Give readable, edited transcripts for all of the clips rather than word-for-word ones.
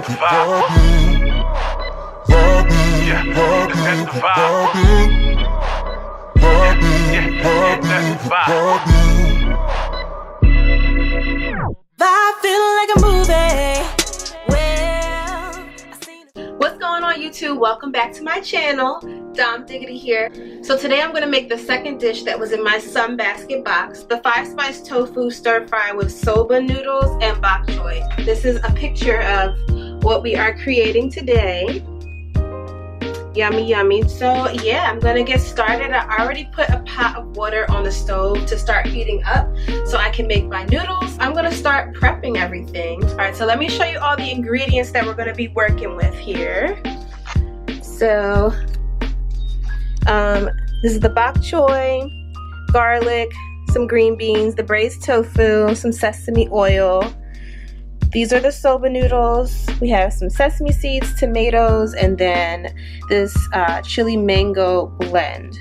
What's going on, YouTube? Welcome back to my channel. Dom Diggity here. So today I'm going to make the second dish that was in my Sunbasket box, the 5-spice tofu stir fry with soba noodles and bok choy. This is a picture of what we are creating today. Yummy, yummy. So yeah, I'm gonna get started. I already put a pot of water on the stove to start heating up so I can make my noodles. I'm gonna start prepping everything. All right, so let me show you all the ingredients that we're gonna be working with here. So this is the bok choy, garlic, some green beans, the braised tofu, some sesame oil. These are the soba noodles. We have some sesame seeds, tomatoes, and then this chili mango blend.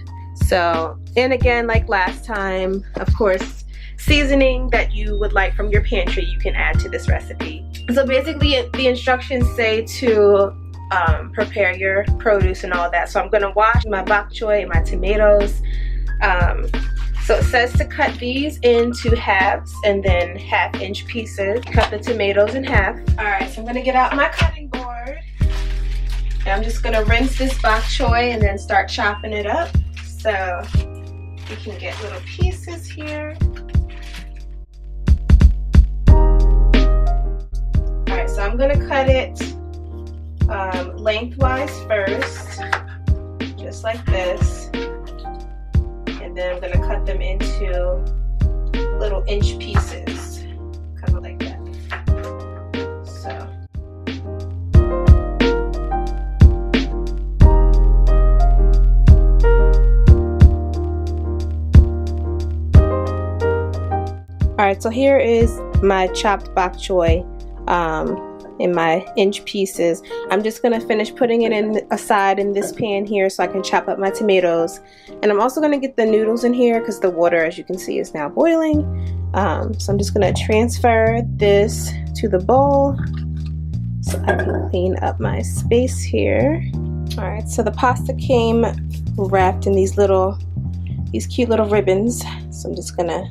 So, and again, like last time, of course, seasoning that you would like from your pantry, you can add to this recipe. So basically, the instructions say to prepare your produce and all that. So I'm gonna wash my bok choy and my tomatoes. So it says to cut these into halves and then 1/2-inch pieces. Cut the tomatoes in half. Alright, so I'm going to get out my cutting board. And I'm just going to rinse this bok choy and then start chopping it up. So you can get little pieces here. Alright, so I'm going to cut it lengthwise first. Just like this. And then I'm going to cut them into little inch pieces, kind of like that. So. Alright, so here is my chopped bok choy in my inch pieces. I'm just going to finish putting it aside in this pan here so I can chop up my tomatoes. And I'm also going to get the noodles in here because the water, as you can see, is now boiling. So I'm just going to transfer this to the bowl so I can clean up my space here. Alright, so the pasta came wrapped in these cute little ribbons. So I'm just going to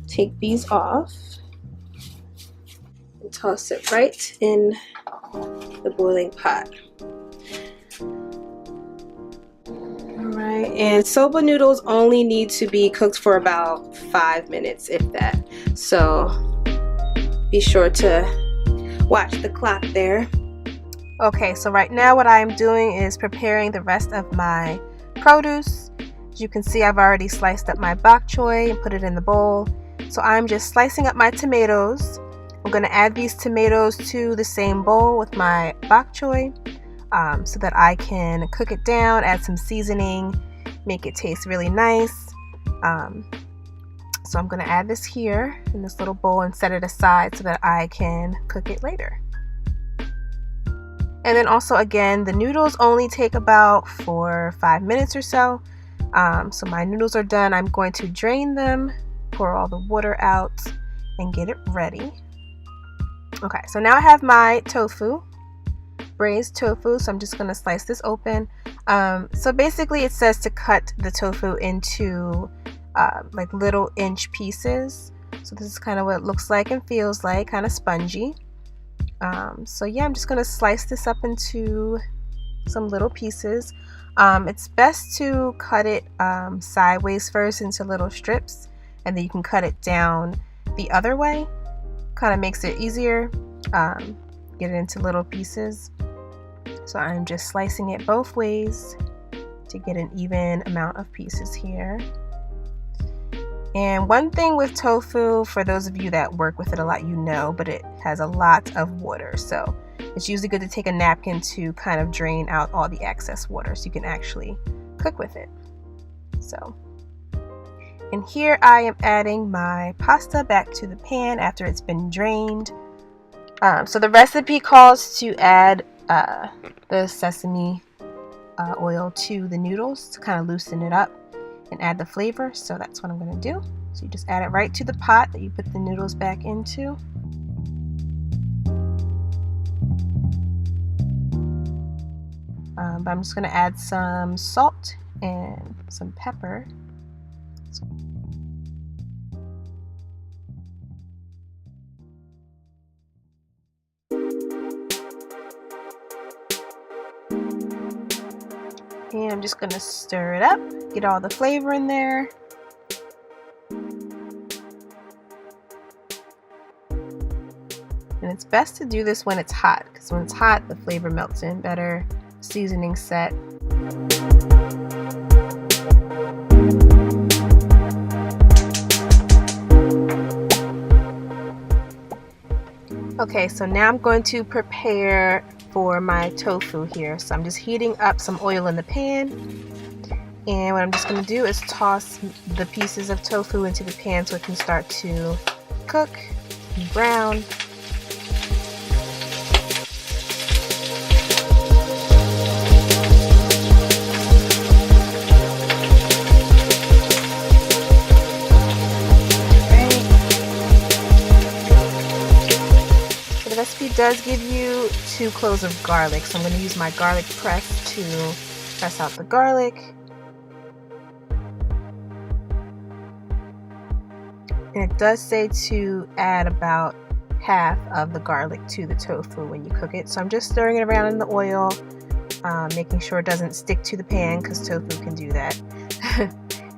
take these off. Toss it right in the boiling pot. Alright, and soba noodles only need to be cooked for about 5 minutes, if that. So be sure to watch the clock there. Okay, so right now what I'm doing is preparing the rest of my produce. As you can see, I've already sliced up my bok choy and put it in the bowl. So I'm just slicing up my tomatoes. I'm going to add these tomatoes to the same bowl with my bok choy so that I can cook it down, add some seasoning, make it taste really nice. So I'm going to add this here in this little bowl and set it aside so that I can cook it later. And then also, again, the noodles only take about 4 or 5 minutes or so. So my noodles are done. I'm going to drain them, pour all the water out, and get it ready. Okay, so now I have my tofu, braised tofu, so I'm just going to slice this open. So basically it says to cut the tofu into like little inch pieces. So this is kind of what it looks like and feels like, kind of spongy. So yeah, I'm just going to slice this up into some little pieces. It's best to cut it sideways first into little strips, and then you can cut it down the other way. Kind of makes it easier, get it into little pieces. So I'm just slicing it both ways to get an even amount of pieces here. And one thing with tofu, for those of you that work with it a lot, you know, but it has a lot of water. So it's usually good to take a napkin to kind of drain out all the excess water so you can actually cook with it. So. And here I am adding my pasta back to the pan after it's been drained. So the recipe calls to add the sesame oil to the noodles to kind of loosen it up and add the flavor. So that's what I'm going to do. So you just add it right to the pot that you put the noodles back into. but I'm just going to add some salt and some pepper. And I'm just going to stir it up, get all the flavor in there. And it's best to do this when it's hot, because when it's hot, the flavor melts in better, seasoning set. Okay, so now I'm going to prepare for my tofu here. So I'm just heating up some oil in the pan. And what I'm just going to do is toss the pieces of tofu into the pan so it can start to cook and brown. The recipe does give you 2 cloves of garlic, so I'm going to use my garlic press to press out the garlic. And it does say to add about half of the garlic to the tofu when you cook it. So I'm just stirring it around in the oil, making sure it doesn't stick to the pan, because tofu can do that.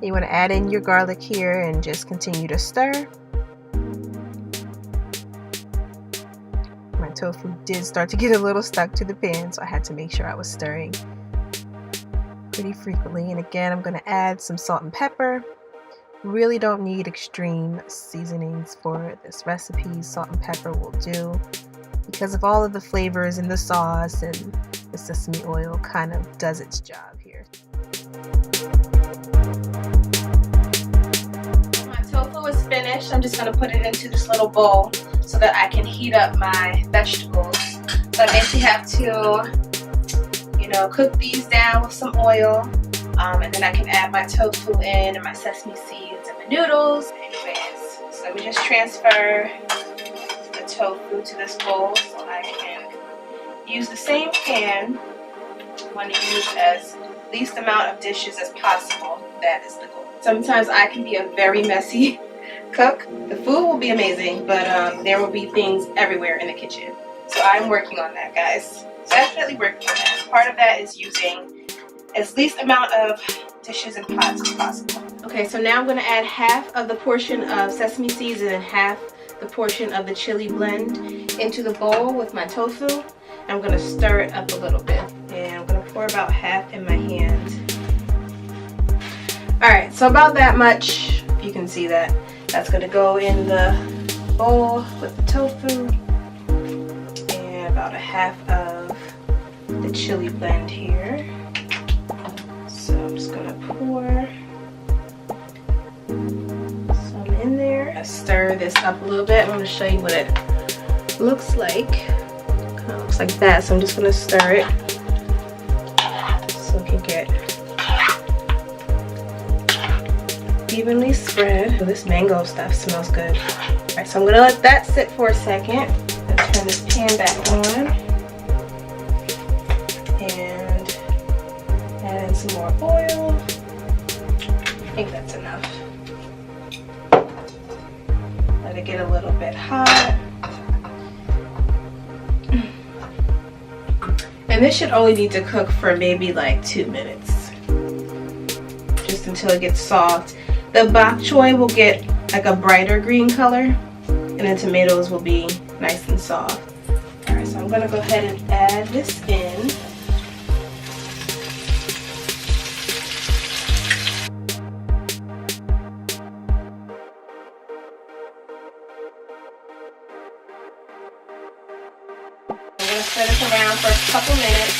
You want to add in your garlic here and just continue to stir. My tofu did start to get a little stuck to the pan, so I had to make sure I was stirring pretty frequently. And again, I'm going to add some salt and pepper. Really don't need extreme seasonings for this recipe. Salt and pepper will do, because of all of the flavors in the sauce, and the sesame oil kind of does its job here. My tofu is finished. I'm just going to put it into this little bowl so that I can heat up my vegetables. So I basically have to, cook these down with some oil. And then I can add my tofu in, and my sesame seeds, and the noodles. Anyways, so let me just transfer the tofu to this bowl so I can use the same pan. I want to use as least amount of dishes as possible. That is the goal. Sometimes I can be a very messy cook. The food will be amazing, but there will be things everywhere in the kitchen. So I'm working on that, guys. Definitely working on that. Part of that is using as least amount of dishes and pots as possible. Okay, so now I'm going to add half of the portion of sesame seeds and half the portion of the chili blend into the bowl with my tofu. I'm going to stir it up a little bit, and I'm going to pour about half in my hand. Alright, so about that much, you can see that. That's going to go in the bowl with the tofu, and about a half of the chili blend here. So I'm just gonna pour some in there. I stir this up a little bit. I'm gonna show you what it looks like. Kind of looks like that. So I'm just gonna stir it so it can get evenly spread. This mango stuff smells good. Alright, so I'm gonna let that sit for a second. Let's turn this pan back on. Some more oil. I think that's enough. Let it get a little bit hot. And this should only need to cook for maybe like 2 minutes. Just until it gets soft. The bok choy will get like a brighter green color, and the tomatoes will be nice and soft. Alright, so I'm gonna go ahead and add this in. I'm going to stir this around for a couple minutes.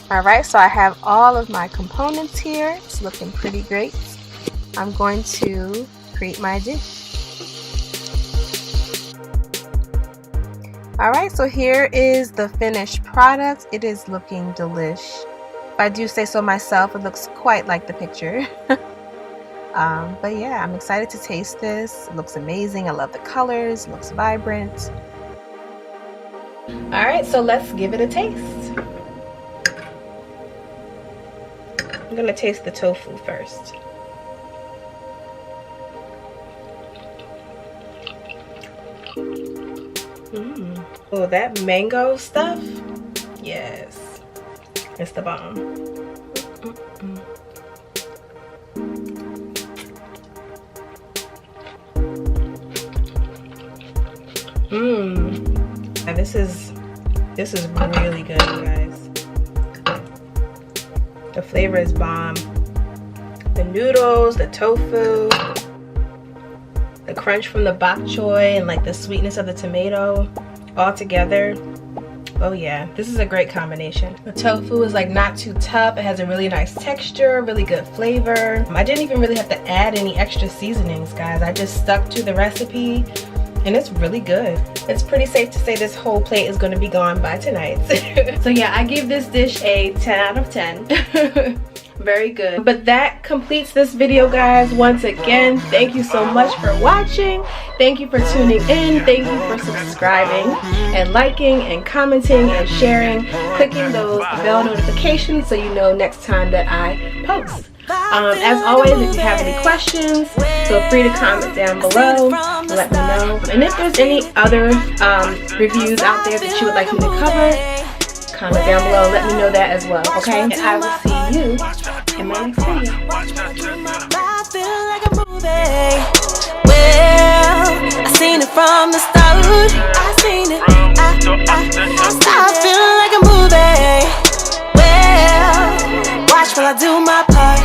Alright, so I have all of my components here. It's looking pretty great. I'm going to create my dish. Alright, so here is the finished product. It is looking delish. If I do say so myself, it looks quite like the picture. But yeah, I'm excited to taste this. It looks amazing. I love the colors. It looks vibrant. All right, so let's give it a taste. I'm gonna taste the tofu first. Oh, that mango stuff, yes, it's the bomb. This is really good, you guys. The flavor is bomb. The noodles, the tofu, the crunch from the bok choy, and like the sweetness of the tomato all together. Oh yeah, this is a great combination. The tofu is like not too tough. It has a really nice texture, really good flavor. I didn't even really have to add any extra seasonings, guys. I just stuck to the recipe and it's really good. It's pretty safe to say this whole plate is going to be gone by tonight. So yeah, I give this dish a 10 out of 10. Very good. But that completes this video, guys. Once again, thank you so much for watching. Thank you for tuning in. Thank you for subscribing and liking and commenting and sharing, clicking those bell notifications so you know next time that I post. As always, if you have any questions, feel free to comment down below and let me know. And if there's any other reviews out there that you would like me to cover, comment down below and let me know that as well, okay? And I will see you in my next video. Well, I seen it from the start. I seen it. I feel like a movie. Well, watch while I do my part.